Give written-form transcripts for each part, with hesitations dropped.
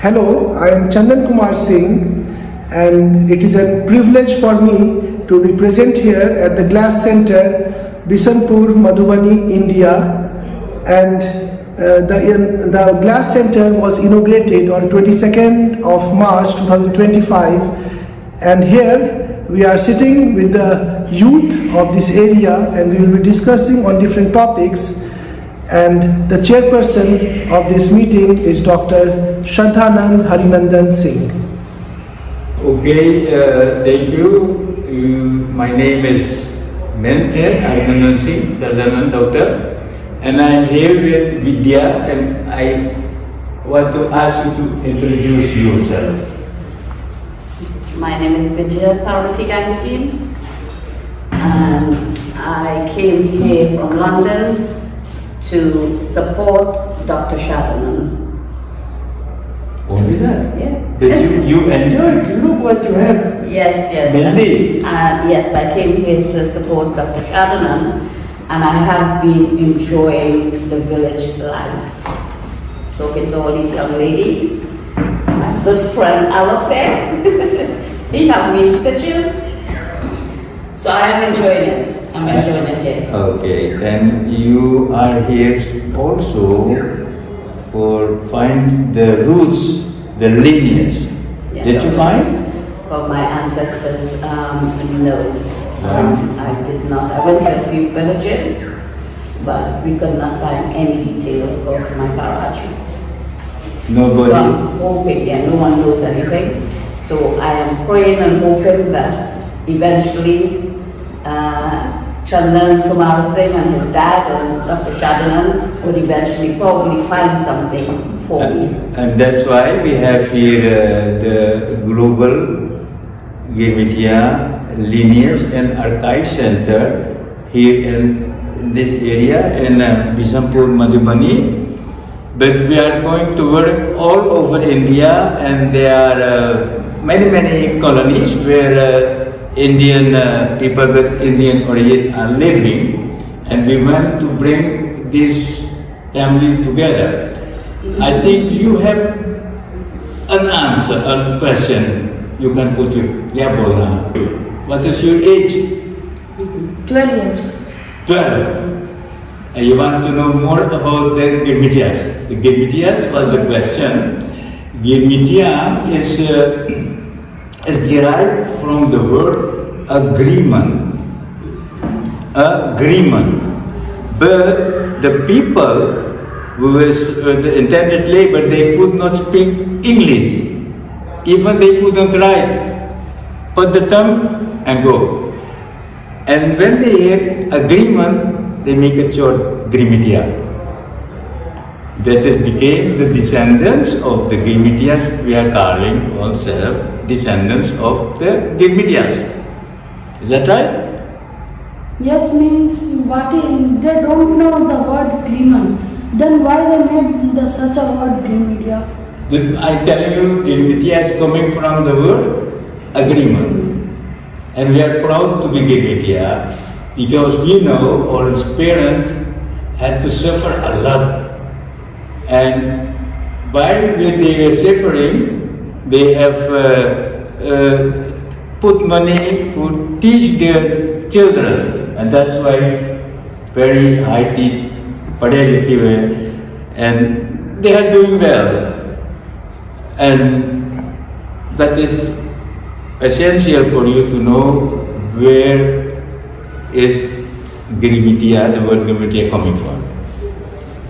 Hello, I am Chandan Kumar Singh, and it is a privilege for me to be present here at the GGLASC Center, Bisanpur, Madhubani, India. And the GGLASC Center was inaugurated on 22nd of March 2025, and here we are sitting with the youth of this area, and we will be discussing on different topics. And the chairperson of this meeting is Dr. Shardhanand Harinandan Singh. Okay, thank you. My name is Harinandan Singh, Shardhanand doctor, and I am here with Vidya, and I want to ask you to introduce yourself. My name is Vidya, Parbatie and I came here from London to support Dr. Shardhanand. Only that? Yeah. Did you enjoy it? Look what you have. Yes. Mainly? Yes, I came here to support Dr. Shardhanand, and I have been enjoying the village life. Talking to all these young ladies. My good friend Alope, he have me stitches. So I am enjoying it. I'm enjoying it here. Okay, and you are here also for find the roots, the lineage. Yes, Did you find? For my ancestors, no. I did not. I went to a few villages, but we could not find any details of my Parbatie. Nobody? So I'm hoping, no one knows anything. So I am praying and hoping that eventually Chandan Kumar Singh and his dad and Dr. Shardhanand would eventually probably find something for me. And that's why we have here the Global Girmitiya Lineage and Archive Center here in this area in Bisanpur, Madhubani. But we are going to work all over India, and there are many colonies where Indian people with Indian origin are living, and we want to bring this family together. I think you have an answer, a question you can put it. Yeah, Bolna. What is your age? 12 years. 12. And you want to know more about the Girmitiyas. The Girmitiyas was the question. Girmitiya is derived from the word agreement. But the people who was the intended labor, they could not speak English. Even they couldn't write. Put the thumb and go. And when they had agreement, they make it short Girmitiya. That is became the descendants of the Girmitiyas. We are calling ourselves descendants of the Girmitiyas. Is that right? Yes, means they don't know the word agreement. Then why they made such a word Girmitiya? I tell you, Girmitiya is coming from the word agreement. And we are proud to be Girmitiya because we know our parents had to suffer a lot. And while they were suffering, they have put money to teach their children, and that's why very high teeth, and they are doing well. And that is essential for you to know where is Girmitiya, the word Girmitiya coming from.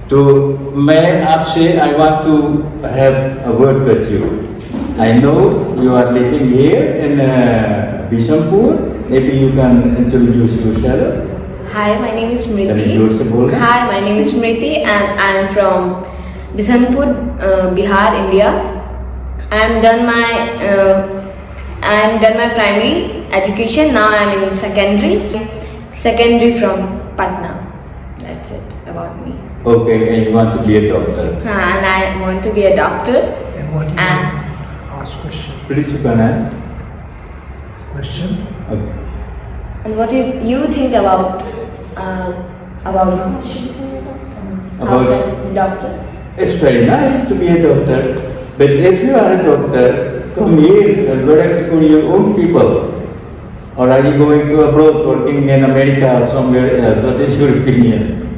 So, I want to have a word with you. I know you are living here in Bisanpur. Maybe you can introduce yourself. Hi, my name is Smriti. Hi, my name is Smriti, and I am from Bisanpur, Bihar, India. I am done my primary education. Now I am in secondary from Patna. That's it about me. Okay, and you want to be a doctor? And I want to be a doctor. And what do you ask question? Please you can ask. Question? Okay. And what do you think about About doctor? it's very nice to be a doctor. But if you are a doctor, come here and work for your own people. Or are you going to abroad working in America or somewhere else? What is your opinion?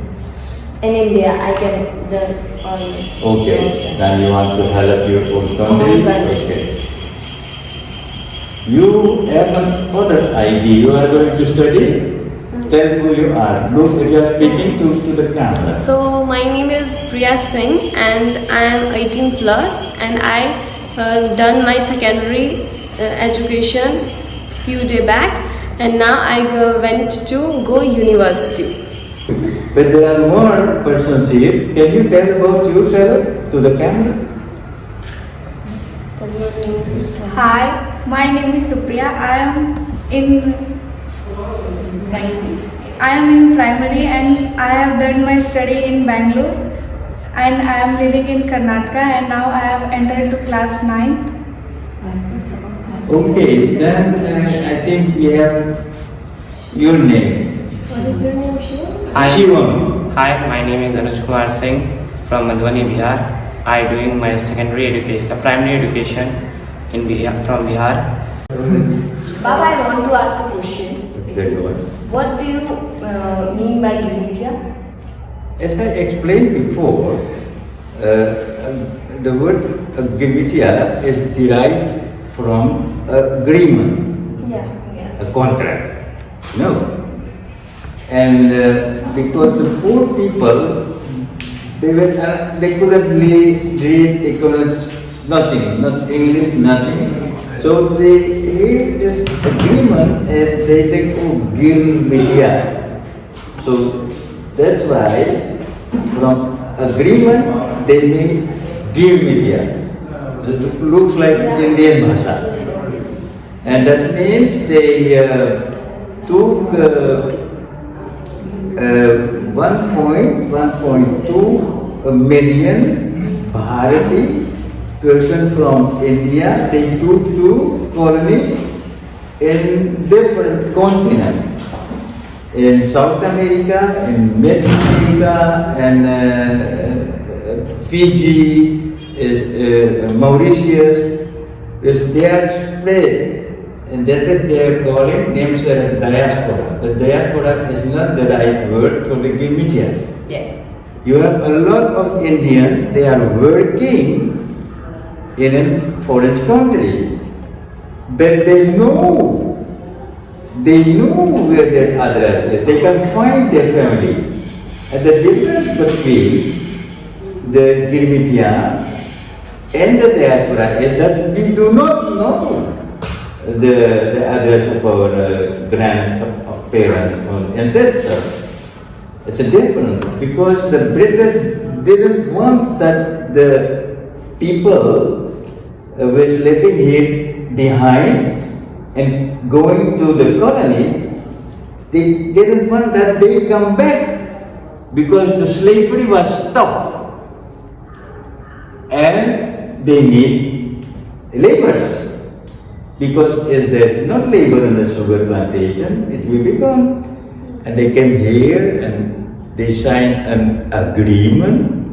In India, I can learn all the Okay, jobs. then you want to help your own country? Own country. Okay. You have another idea. You are going to study? Tell who you are. Look, you are speaking to the camera. So my name is Priya Singh and I am 18 plus and I done my secondary education few day back and now I went to go university. But there are more persons here. Can you tell about yourself to the camera? Hi, my name is Supriya. I am in primary and I have done my study in Bangalore and I am living in Karnataka and now I have entered to class 9th. Okay, then I think we have your name. What is your name, Shiva? Shivam. Hi, my name is Anuj Kumar Singh from Madhubani, Bihar. I doing my primary education in Bihar, from Bihar. Baba, I want to ask a question. Okay, go on. What do you mean by Girmitiya? As I explained before, the word Girmitiya is derived from agreement, Yeah. a contract. No. And because the poor people, they couldn't read, they couldn't nothing, not English, nothing. So they read this agreement and they think, oh, Girmitiya. So that's why from agreement they mean Girmitiya. So it looks like Indian Bhasha. And that means they took 1.2 million Bharati person from India. They took to colonies in different continents. In South America, in Mid America, and Fiji, Mauritius, they are spread. And that is they are calling themselves diaspora. The diaspora is not the right word for the Girmitiyas. Yes. You have a lot of Indians, they are working in a foreign country. But they know where their address is. They can find their family. And the difference between the Girmitiya and the diaspora is that we do not know the address of our grandparents or ancestors. It's a different because the British didn't want that the people was living here behind and going to the colony. They didn't want that they come back because the slavery was stopped and they need laborers. Because if there is not labor in the sugar plantation, it will be gone. And they came here and they signed an agreement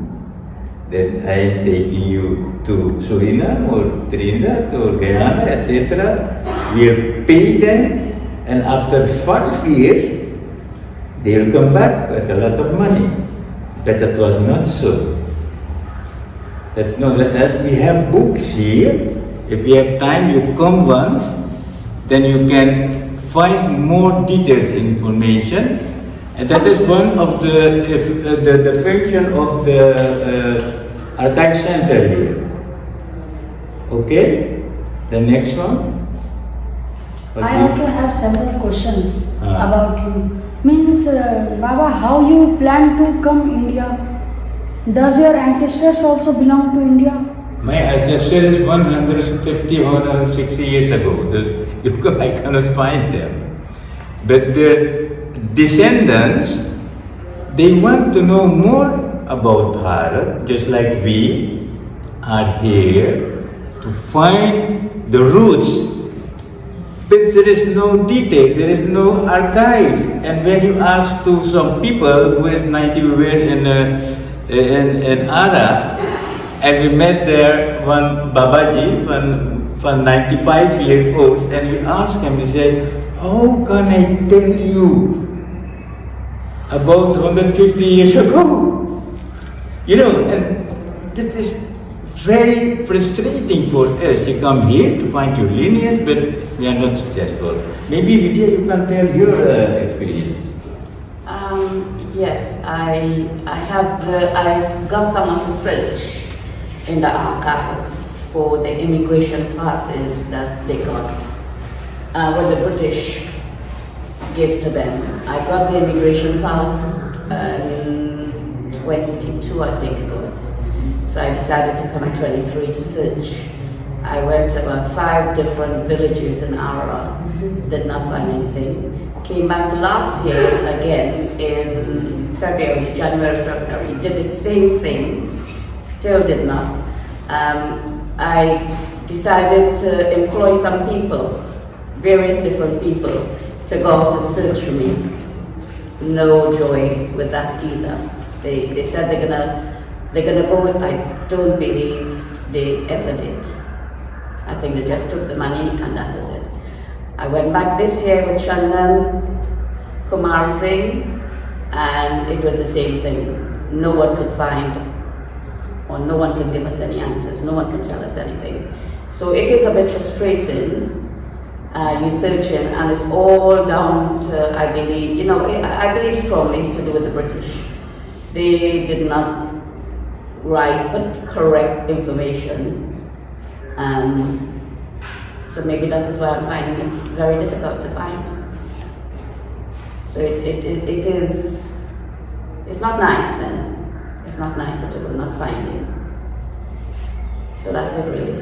that I am taking you to Suriname or Trinidad or Guyana, etc. We will pay them, and after 5 years, they will come back with a lot of money. But that was not so. That's not that. We have books here. If you have time, you come once, then you can find more details information, and that is one of the function of the archive center here. Okay, the next one. I also have several questions about you. Means, Baba, how you plan to come India? Does your ancestors also belong to India? My ancestor is 150, 160 years ago. I cannot find them. But their descendants, they want to know more about Bharat, just like we are here to find the roots. But there is no detail, there is no archive. And when you ask to some people who is 90 in Ara, and we met there one Babaji, one 95-year-old, and we asked him, we said, how can I tell you about 150 years ago? You know, and this is very frustrating for us. You come here to find your lineage, but we are not successful. Maybe Vidya, you can tell your experience. Yes, I got someone to search in the archives for the immigration passes that they got when the British gave to them. I got the immigration pass in 22, I think it was. So I decided to come at 23 to search. I went to about 5 different villages in Ara, did not find anything. Came back last year again in January, February, did the same thing, still did not. I decided to employ some people, various different people, to go out and search for me. No joy with that either. They said they're gonna go with, I don't believe they ever did. I think they just took the money and that was it. I went back this year with Shardhanand Singh, and it was the same thing. No one could find, or no one could give us any answers. No one could tell us anything. So it is a bit frustrating. You search in, and it's all down to, I believe, I believe strongly it's to do with the British. They did not write but correct information. So maybe that is why I'm finding it very difficult to find. So it's not nice then. It's not nice at all, not finding. So that's it really.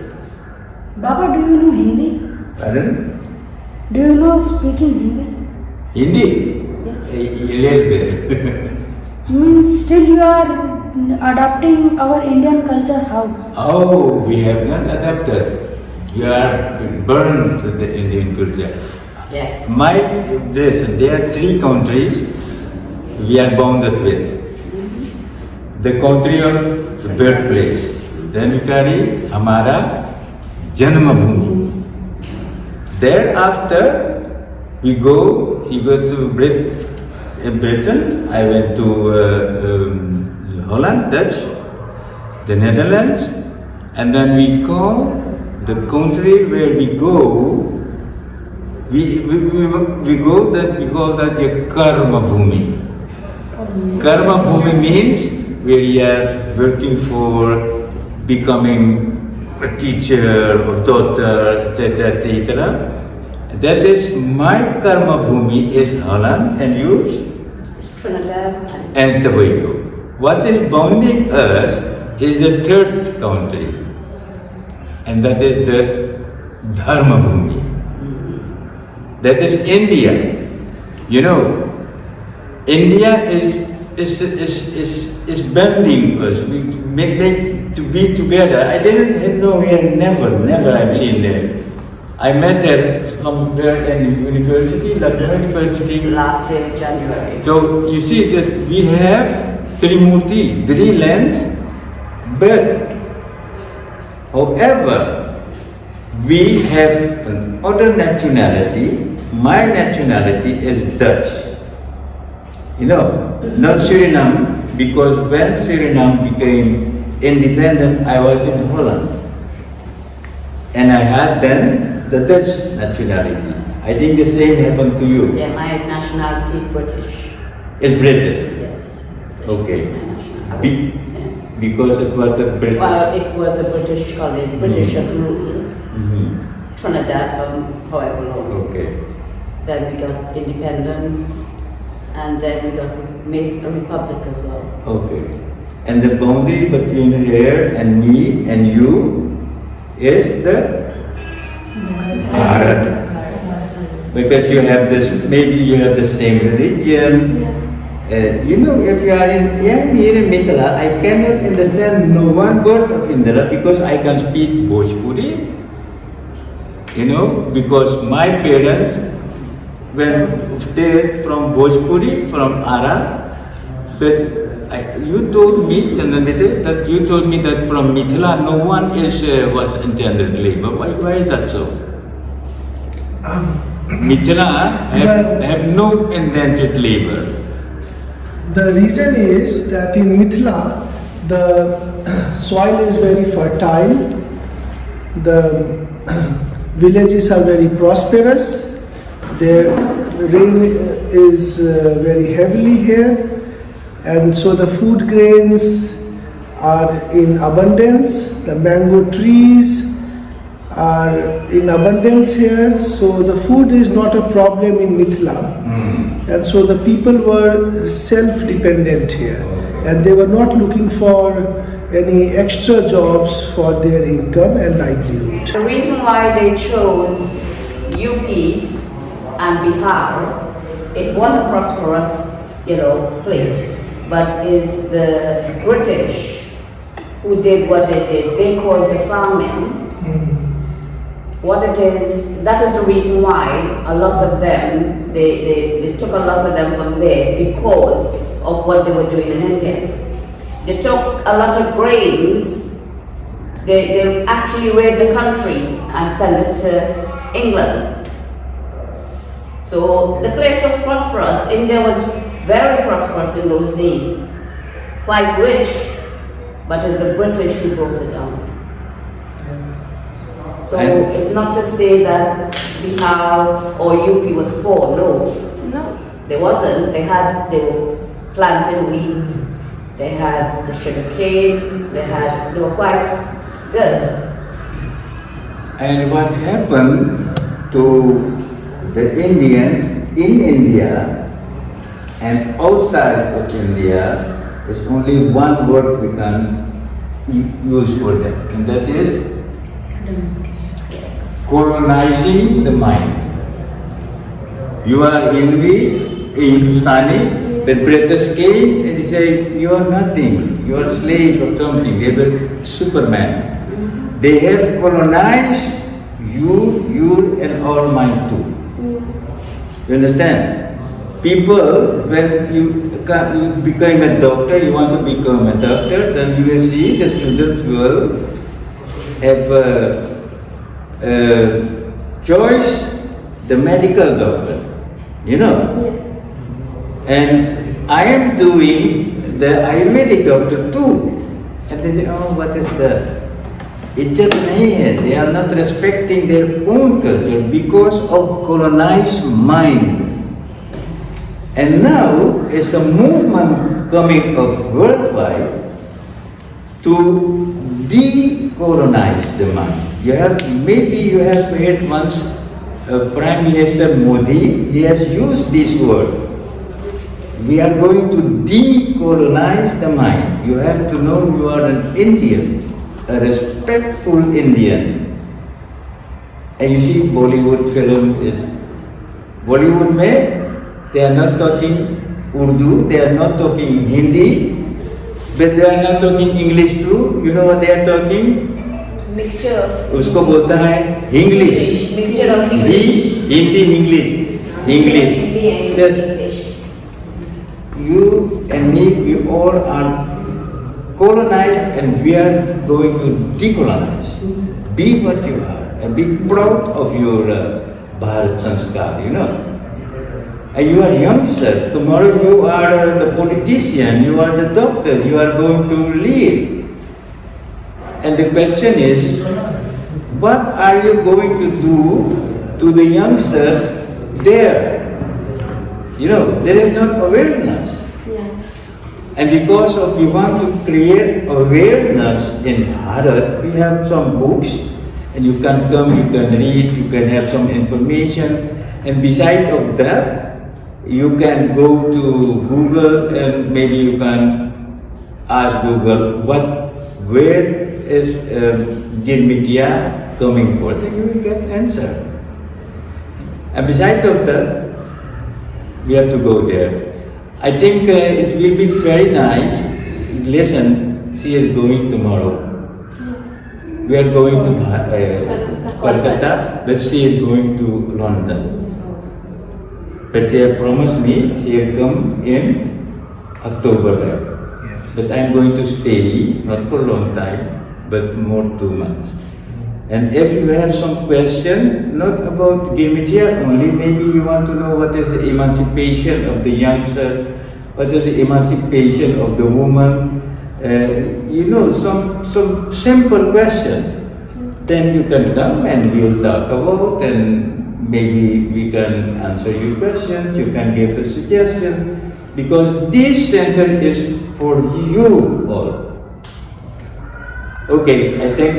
Baba, do you know Hindi? Pardon? Do you know speaking Hindi? Hindi? Yes. A little bit. Means still you are adopting our Indian culture how? Oh, we have not adapted. We are burned to the Indian culture. Yes. There are 3 countries we are bounded with. The country of the birthplace. Then we carry Hamara Janmabhoomi. Thereafter, we go to Britain. I went to Holland, Dutch, the Netherlands, and then we call the country where we go. We call that a Karma Bhumi. Karma Bhumi means where you are working for becoming a teacher or daughter, etc., etc. That is my Karma Bhumi is Holland, and yours? It's Trinidad and Tobago. What is bounding us is the 3rd country, and that is the Dharma Bhumi. That is India. You know, India is bending us. We make to be together. I didn't know here. Never I've seen there. I met her somewhere in university, Lucknow University. last year in January. So you see that we have Trimurti, 3 lands, but however, we have another nationality. My nationality is Dutch. You know, not Suriname, because when Suriname became independent, I was in Holland. And I had then the Dutch nationality. I think the same happened to you. Yeah, my nationality is British. It's British. Yes. British Okay. is my nationality. Yeah. Because it was a British. Well, it was a British colony, British rule. Mhm. Trinidad from however long. Okay. Then we got independence, and then we got made a republic as well. Okay. And the boundary between her and me and you is the Bharat. Because you have this, maybe you have the same religion. You know, if you are here in Mithila, I cannot understand no one word of Indra because I can speak Bhojpuri. You know, because my parents, when they from Bhojpuri, from Ara, but you told me, Chandanbete, that you told me that from Mithila no one was intended labor. Why is that so? Mithila have no indentured labor. The reason is that in Mithila, the soil is very fertile, the villages are very prosperous, the rain is very heavily here, and so the food grains are in abundance, the mango trees are in abundance here, so the food is not a problem in Mithila. And so the people were self-dependent here, and they were not looking for any extra jobs for their income and livelihood. The reason why they chose UP and Bihar, it was a prosperous, place, but is the British who did what they did. They caused the famine. What it is, that is the reason why a lot of them, they took a lot of them from there because of what they were doing in India. They took a lot of grains, they actually raid the country and send it to England. So the place was prosperous. India was very prosperous in those days, quite rich, but it's the British who brought it down. So it's not to say that Bihar or UP was poor, no. They wasn't. They were planting wheat, they had the sugar cane, they were quite good. And what happened to the Indians in India and outside of India is only one word we can use for that, and that is colonizing the mind. You are Hindustani, the British came and they say, you are nothing, you are slave or something, they were Superman. They have colonized you and our mind too. You understand? People, when you become a doctor, you want to become a doctor, then you will see the students will have choice the medical doctor, and I am doing the Ayurvedic doctor too. And they say, oh, what is that? Izzat nahi hai. They are not respecting their own culture because of colonized mind. And now is a movement coming up worldwide to decolonize the mind. Maybe you have heard once Prime Minister Modi, he has used this word. We are going to decolonize the mind. You have to know you are an Indian, a respectful Indian. And you see Bollywood film is, Bollywood mein, they are not talking Urdu, they are not talking Hindi, but they are not talking English too. You know what they are talking? Mixture of उसको बोलता है English. Mixture of English. Hindi, English. English. You and me, we all are colonized and we are going to decolonize. Be what you are and be proud of your Bharat Sanskar, And you are youngster. Tomorrow you are the politician, you are the doctor, you are going to lead. And the question is, what are you going to do to the youngsters there? There is not awareness. And because we want to create awareness in Bharat, we have some books, and you can come, you can read, you can have some information. And besides of that, you can go to Google and maybe you can ask Google, where is Girmitiya coming for? Then you will get answer. And besides of that, we have to go there. I think it will be very nice. Listen, she is going tomorrow. We are going to Kolkata, but she is going to London. But she has promised me she will come in October. Yes. But I'm going to stay, not for a long time, but more 2 months. And if you have some question, not about Girmitiya only, maybe you want to know what is the emancipation of the youngsters, what is the emancipation of the woman, some simple questions. Then you can come and we'll talk about, and maybe we can answer your questions, you can give a suggestion, because this center is for you all. Okay, I thank you.